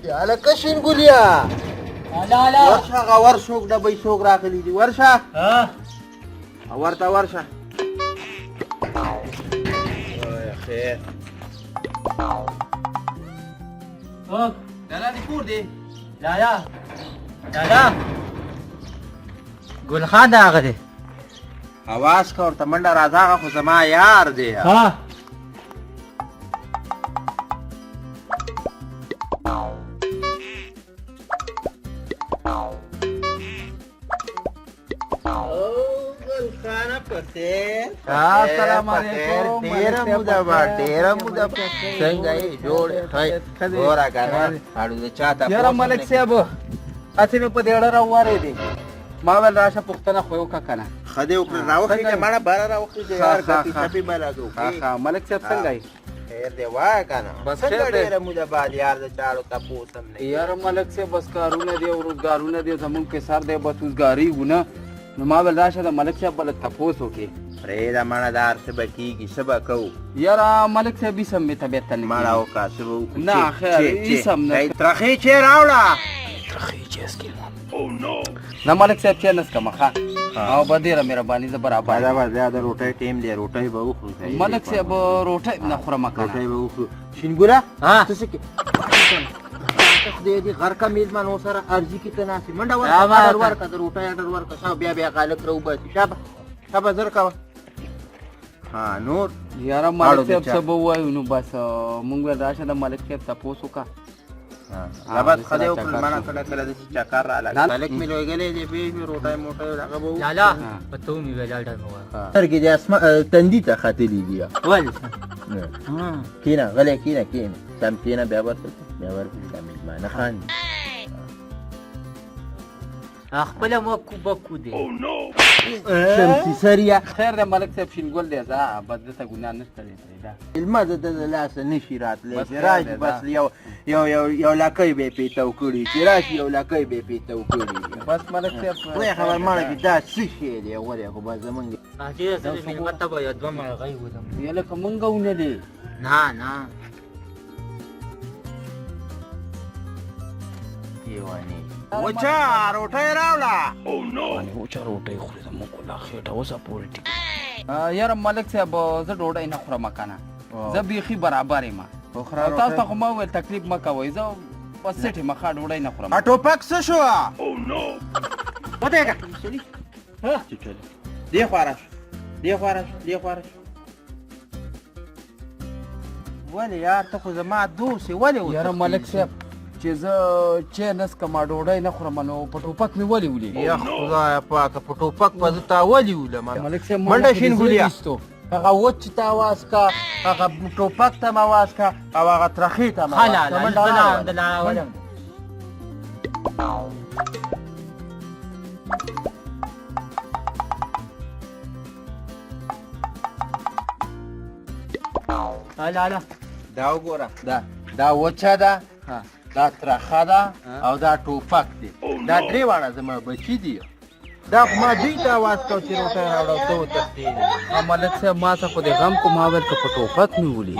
याला कशीन गुलिया वर्षा का वर्षोक डबई शोक राखली ती वर्षा वर्षा खैर त्याला निपूर दे दादा गुलखान दाग दे आवाज का और तमंडा राजा का खुजमा यार दे मावल राशा पुख्तना खोयो का कना खदे ऊपर राव के माड़ा बारा राव के यार गति छपी बला दो मलिक साहब संग आई खैर दे वाह काना बस खैर मुझे बाद यार दे चारो का पोसम नहीं यार मलिक से बस कारूने दे और गारूने दे जमुन के सर दे बस उस गारी गुना मावल राशा दा मलिक साहब बल तपोस होके अरे दा मानादार से बकी की सब कहू यार मलिक से भी सब में तबीयत नहीं माड़ा हो का सब ना खैर ई सब न तरखी छे रावला तरखी छे इसके ओह नो ना मलिक साहब चेनस का मखा आओ बदेरा मेरा बानी से बराबर ज्यादा रोटे टीम ले रोटे बहु खुश है मलिक साहब रोटे ना खुरा मखा रोटे बहु खुश शिनगुरा हां तुसे दे दी घर का मेजबान हो सारा अर्जी की तना से मंडा वर का रोटा वर का सब ब्या कालक रहू बस शाबा जर का हां नूर यार मलिक साहब सब हुआ नु बस मुंगल राशा दा मलिक साहब तपोसो का लाबात खदे ऊपर माना कड़ा कड़ा दे चक्कर आला मालिक में लोय गेले जे पे रोटा मोटा लगा बहु लाला पतो मी वेला डर हुआ सर की जसमा तंदी ta khatili dia वल kina gale kina sam kina beabar ka मेजबान खान اخبل مو بكو دي او نو شمسي سريع خير ده مالك سيب شنقول لي ذا بدته قلنا نشتري ده الماده ده لا نشيرات لي راج بس يو لا كاي بي توكلي راج يو لا كاي بي توكلي بس مالك سيب ويا خبر مالك ده شيء دي ولا هو زمان اجي زي ما تبغى يدوم غيب ودم يلك منغونه دي نا يواني وچا روټه راولا او نو وچا روټه خوري زمو کولا خېټه اوسه پوری ټیک یار ملک صاحب زه ډوډۍ نه خورم کنه زه بیخي برابر یم تاسو ته ما ول تکلیف مکوئ زه بس سټه مخه ډوډۍ نه خورم ټوپک څه شو او نو وته ها دی خارش ولی یار ته خو زما دوست ولی یار ملک صاحب چې زه چینس کما ډوډۍ نه خورم نو په ټوپک مې ولې ولې یا خدای پاک په ټوپک په تا ولې ولې ملک صاحب منډه شین ګولیا هغه وچ تا आवाज کا هغه ټوپک ته आवाज کا او هغه ترخی ته لا دا وګوره دا وچا ده دا ترخه ده او دا ټوپک دی دا درې واړه زما بچی دي دا خو ما دوی ته आवाज کو چې روټه راوړو ته وتښتېدې ملک صاحب ما ته خو د غم کو ما ول په ټوپک مې ولې